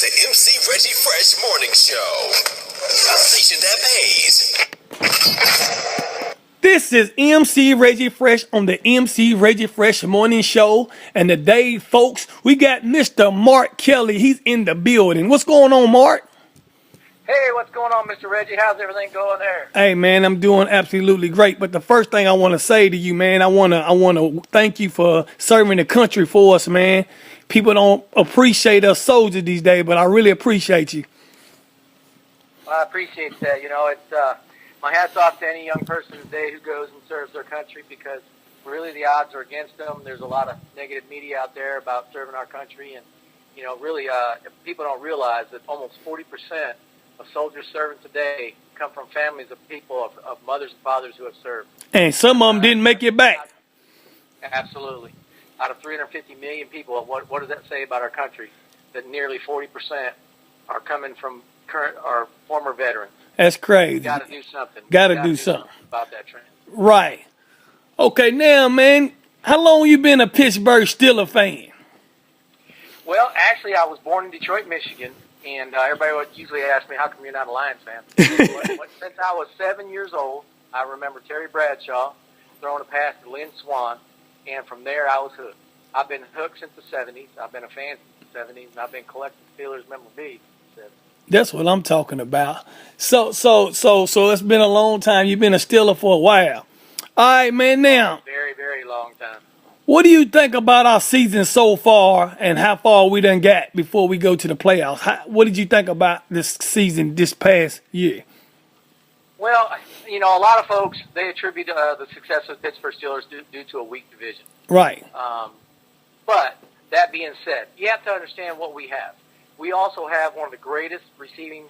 the MC Reggie Fresh Morning Show. A station that pays. This is MC Reggie Fresh on the MC Reggie Fresh Morning Show. And today, folks, we got Mr. Mark Kelley. He's in the building. What's going on, Mark? Hey, what's going on, Mr. Reggie? How's everything going there? Hey, man, I'm doing absolutely great. But the first thing I want to say to you, man, I want to thank you for serving the country for us, man. People don't appreciate us soldiers these days, but I really appreciate you. Well, I appreciate that. You know, it's my hat's off to any young person today who goes and serves their country, because really the odds are against them. There's a lot of negative media out there about serving our country, and you know, really, people don't realize that almost 40% of soldiers serving today come from families of people, of mothers and fathers who have served. And some of them didn't make it back. Absolutely. Out of 350 million people, what does that say about our country? That nearly 40% are coming from current or former veterans. That's crazy. Got to do something. Got to do something about that trend. Right. Okay, now, man, how long you been a Pittsburgh Steelers fan? Well, actually, I was born in Detroit, Michigan, and everybody would usually ask me, how come you're not a Lions fan? Since I was 7 years old, I remember Terry Bradshaw throwing a pass to Lynn Swann, and from there I was hooked. I've been hooked since the 70s. I've been a fan since the 70s, and I've been collecting Steelers memorabilia since. That's what I'm talking about. So it's been a long time. You've been a Steeler for a while. All right, man, now. Very, very long time. What do you think about our season so far and how far we done got before we go to the playoffs? What did you think about this season, this past year? Well, you know, a lot of folks, they attribute the success of the Pittsburgh Steelers due to a weak division. Right. But that being said, you have to understand what we have. We also have one of the greatest receiving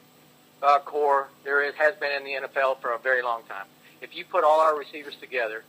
core has been in the NFL for a very long time. If you put all our receivers together,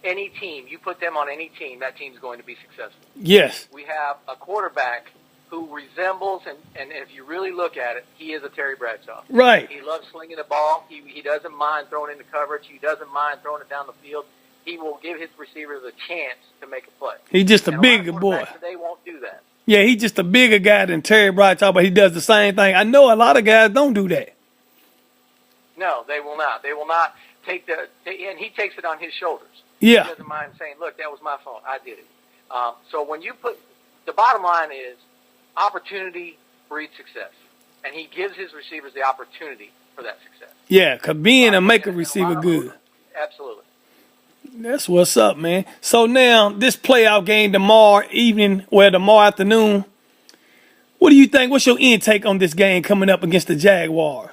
any team, you put them on any team, that team's going to be successful. Yes. We have a quarterback who resembles, and if you really look at it, he is a Terry Bradshaw. Right. He loves slinging the ball. He doesn't mind throwing into coverage. He doesn't mind throwing it down the field. He will give his receivers a chance to make a play. He's just a bigger boy. They won't do that. Yeah, he's just a bigger guy than Terry Bradshaw, but he does the same thing. I know a lot of guys don't do that. No, they will not. They will not take and he takes it on his shoulders. Yeah. He doesn't mind saying, look, that was my fault. I did it. So when you the bottom line is opportunity breeds success. And he gives his receivers the opportunity for that success. Yeah, because being a make a receiver good. Absolutely. That's what's up, man. So now, this playoff game tomorrow afternoon, what do you think? What's your intake on this game coming up against the Jaguars?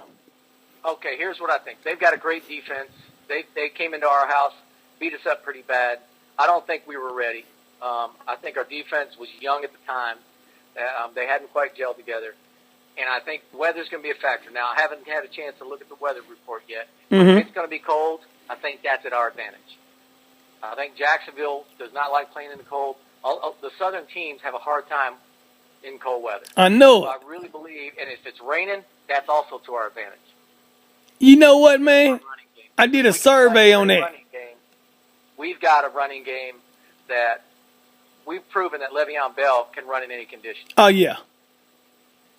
Okay, here's what I think. They've got a great defense. They came into our house, beat us up pretty bad. I don't think we were ready. I think our defense was young at the time. They hadn't quite gelled together. And I think the weather's going to be a factor. Now, I haven't had a chance to look at the weather report yet. Mm-hmm. If it's going to be cold, I think that's at our advantage. I think Jacksonville does not like playing in the cold. The southern teams have a hard time in cold weather. I know. So I really believe, and if it's raining, that's also to our advantage. You know what, man? I did a survey on that. We've got a running game that we've proven that Le'Veon Bell can run in any condition. Oh, yeah.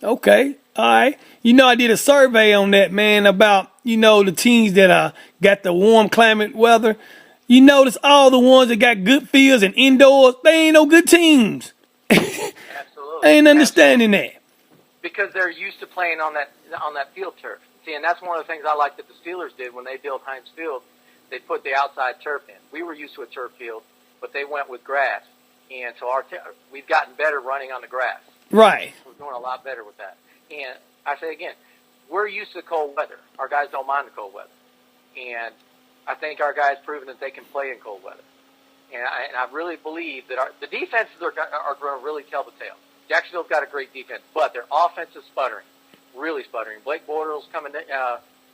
Okay. All right. You know, I did a survey on that, man, about, the teams that got the warm climate weather. You notice all the ones that got good fields and indoors, they ain't no good teams. Absolutely. I ain't understanding that. Because they're used to playing on that field turf. See, and that's one of the things I like that the Steelers did when they built Heinz Field. They put the outside turf in. We were used to a turf field, but they went with grass. And so we've gotten better running on the grass. Right. We're doing a lot better with that. And I say again, we're used to the cold weather. Our guys don't mind the cold weather. And I think our guys proven that they can play in cold weather. And I really believe that the defenses are going to really tell the tale. Jacksonville's got a great defense, but their offense is sputtering, really sputtering. Blake Bortles coming at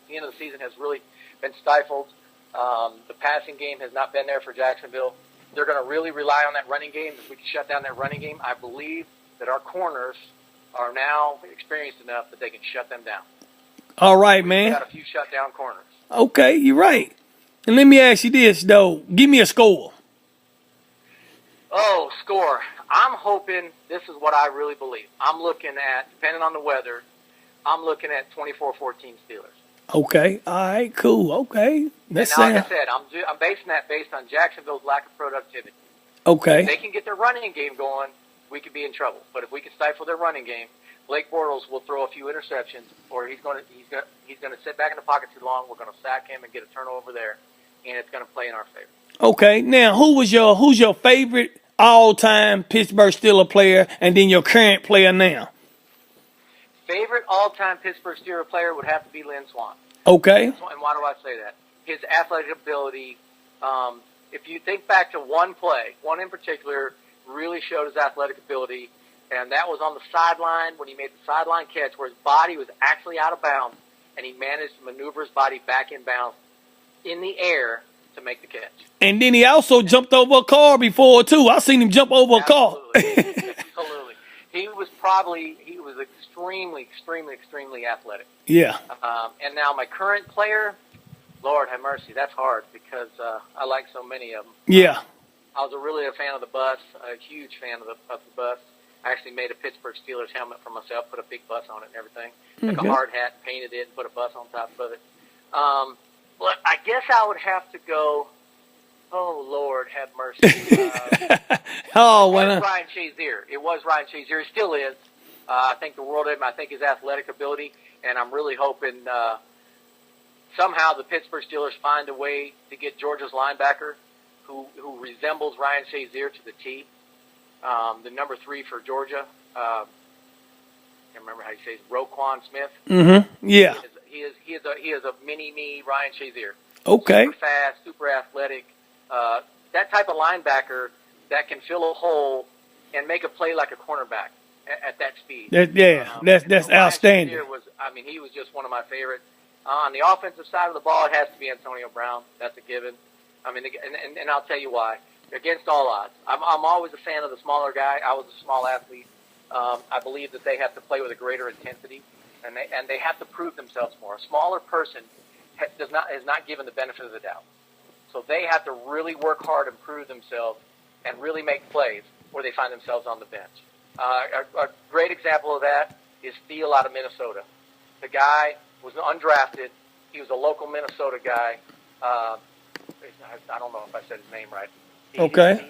the end of the season has really been stifled. The passing game has not been there for Jacksonville. They're going to really rely on that running game. If we can shut down that running game, I believe that our corners are now experienced enough that they can shut them down. All right, man. We've got a few shutdown corners. Okay, you're right. And let me ask you this, though. Give me a score. Oh, score. I'm hoping this is what I really believe. I'm looking at, depending on the weather, I'm looking at 24-14 Steelers. Okay. All right. Cool. Okay. And That's now, like I sound. said, I'm basing that based on Jacksonville's lack of productivity. If they Okay. can get their running game going, we could be in trouble. But if we can stifle their running game, Blake Bortles will throw a few interceptions, or he's going to sit back in the pocket too long. We're going to sack him and get a turnover there, and it's going to play in our favor. Okay. Now, who's your favorite all-time Pittsburgh Steelers player, and then your current player now? Favorite all-time Pittsburgh Steelers player would have to be Lynn Swann. Okay. And why do I say that? His athletic ability. If you think back to one play, one in particular, really showed his athletic ability, and that was on the sideline when he made the sideline catch where his body was actually out of bounds, and he managed to maneuver his body back in bounds in the air to make the catch. And then he also jumped over a car before too. I seen him jump over a car. Absolutely. Absolutely. He was extremely athletic. Yeah. And now my current player, Lord have mercy, that's hard because I like so many of them. Yeah. I was really a fan of the bus, a huge fan of the bus. I actually made a Pittsburgh Steelers helmet for myself, put a big bus on it and everything. Took a hard hat, painted it, and put a bus on top of it. But I guess I would have to go, oh, Lord, have mercy. Oh, It was Ryan Shazier. It was Ryan Shazier. He still is. I think the world of him. I think his athletic ability, and I'm really hoping somehow the Pittsburgh Steelers find a way to get Georgia's linebacker, who resembles Ryan Shazier to the T. The number 3 for Georgia. I can't remember how you say it. Roquan Smith. Mm-hmm. Yeah. He is a mini me Ryan Shazier. Okay. Super fast, super athletic. That type of linebacker that can fill a hole and make a play like a cornerback at that speed. That's outstanding. He was just one of my favorites. On the offensive side of the ball, it has to be Antonio Brown. That's a given. And I'll tell you why. Against all odds, I'm always a fan of the smaller guy. I was a small athlete. I believe that they have to play with a greater intensity, and they have to prove themselves more. A smaller person is not given the benefit of the doubt, so they have to really work hard and prove themselves and really make plays where they find themselves on the bench. A great example of that is Thiel out of Minnesota. The guy was undrafted. He was a local Minnesota guy. I don't know if I said his name right. Okay.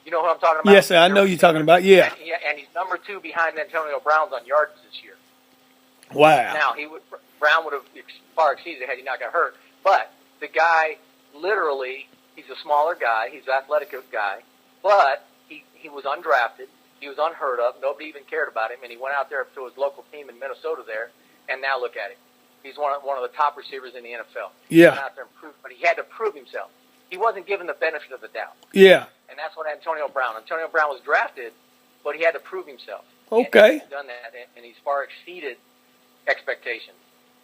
You know who I'm talking about? Yes, sir. I know you're talking about. Yeah. And he's number 2 behind Antonio Brown's on yards this year. Wow. Now, Brown would have far exceeded it had he not got hurt. But the guy, literally, he's a smaller guy. He's an athletic guy. But he was undrafted. He was unheard of. Nobody even cared about him. And he went out there to his local team in Minnesota there. And now look at him. He's one of the top receivers in the NFL. Yeah. He went out there and proved, but he had to prove himself. He wasn't given the benefit of the doubt. Yeah. And that's what Antonio Brown was drafted, but he had to prove himself. Okay. And he's done that, and he's far exceeded expectations.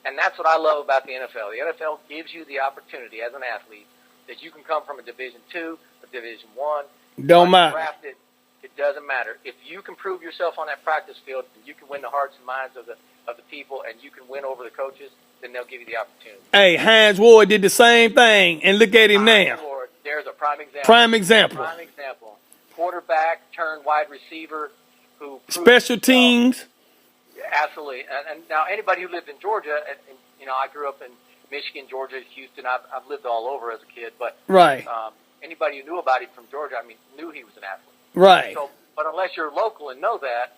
And that's what I love about the NFL. The NFL gives you the opportunity as an athlete that you can come from a Division II, a Division I. Don't matter. Drafted, it doesn't matter. If you can prove yourself on that practice field, and you can win the hearts and minds of the people, and you can win over the coaches, then they'll give you the opportunity. Hey, Hines Ward did the same thing, and look at him now. Ward, there's a prime example. Prime example. Quarterback turned wide receiver who Special teams. Absolutely. And now anybody who lived in Georgia, and I grew up in Michigan, Georgia, Houston. I've lived all over as a kid, but right. Anybody who knew about him from Georgia, knew he was an athlete. Right. So, but unless you're local and know that,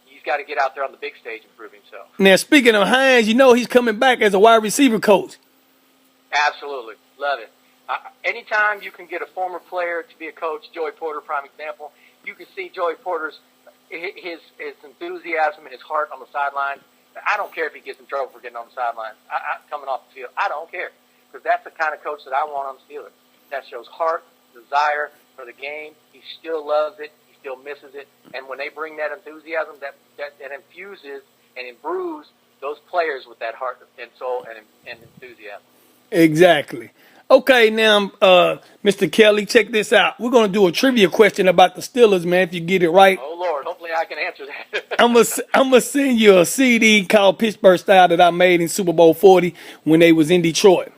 he's got to get out there on the big stage and prove himself. Now, speaking of Hines, he's coming back as a wide receiver coach. Absolutely. Love it. Anytime you can get a former player to be a coach, Joey Porter, prime example, you can see Joey Porter's his enthusiasm and his heart on the sideline. I don't care if he gets in trouble for getting on the sideline. Coming off the field, I don't care, because that's the kind of coach that I want on the Steelers. That shows heart, desire for the game. He still loves it. He still misses it. And when they bring that enthusiasm, that infuses and imbues those players with that heart and soul and enthusiasm. Exactly. Okay, now, Mr. Kelley, check this out. We're going to do a trivia question about the Steelers, man, if you get it right. Oh, Lord. Hopefully I can answer that. I'm gonna send you a CD called Pittsburgh Style that I made in Super Bowl 40 when they was in Detroit.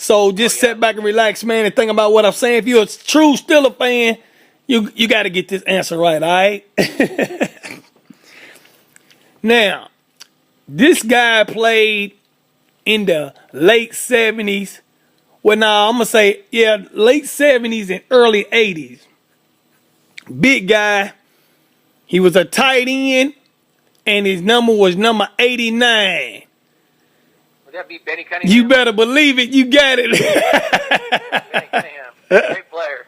So just sit back and relax, man, and think about what I'm saying. If you're a true Steeler fan, you got to get this answer right, all right? Now, this guy played in the late 70s. Well, now I'm going to say, yeah, late 70s and early 80s. Big guy. He was a tight end, and his number was number 89. Would that be Benny Cunningham? You better believe it. You got it. Benny Cunningham. Great player.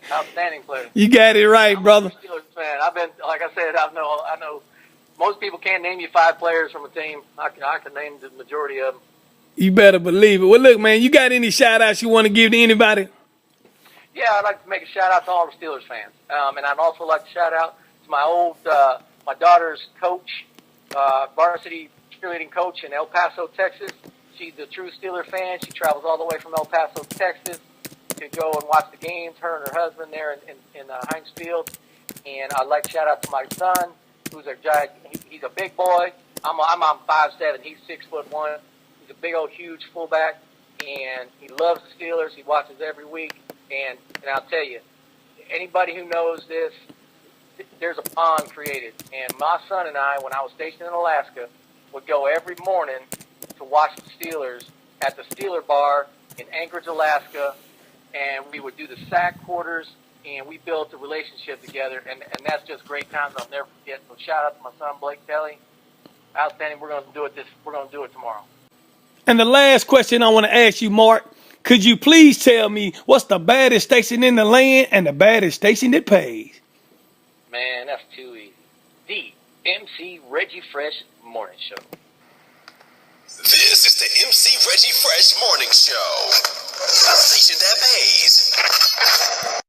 Outstanding player. You got it right, brother. I'm a Steelers fan. I've been, like I said, I know most people can't name you 5 players from a team. I can name the majority of them. You better believe it. Well, look, man, you got any shout-outs you want to give to anybody? Yeah, I'd like to make a shout-out to all the Steelers fans. And I'd also like to shout out to my daughter's coach, varsity cheerleading coach in El Paso, Texas. She's a true Steeler fan. She travels all the way from El Paso, Texas to go and watch the games, her and her husband there in Heinz Field. And I'd like to shout out to my son, who's a giant. He's a big boy. I'm 5'7". He's 6'1". He's a big old huge fullback, and he loves the Steelers. He watches every week, and I'll tell you, anybody who knows this, there's a pond created. And my son and I, when I was stationed in Alaska, would go every morning to watch the Steelers at the Steeler Bar in Anchorage, Alaska, and we would do the sack quarters, and we built a relationship together, and that's just great times I'll never forget. So shout out to my son Blake Kelley. Outstanding. We're going to do it tomorrow. And the last question I want to ask you, Mark, could you please tell me what's the baddest station in the land and the baddest station that pays? Man, that's too easy. The MC Reggie Fresh Morning Show. This is the MC Reggie Fresh Morning Show, a station that pays.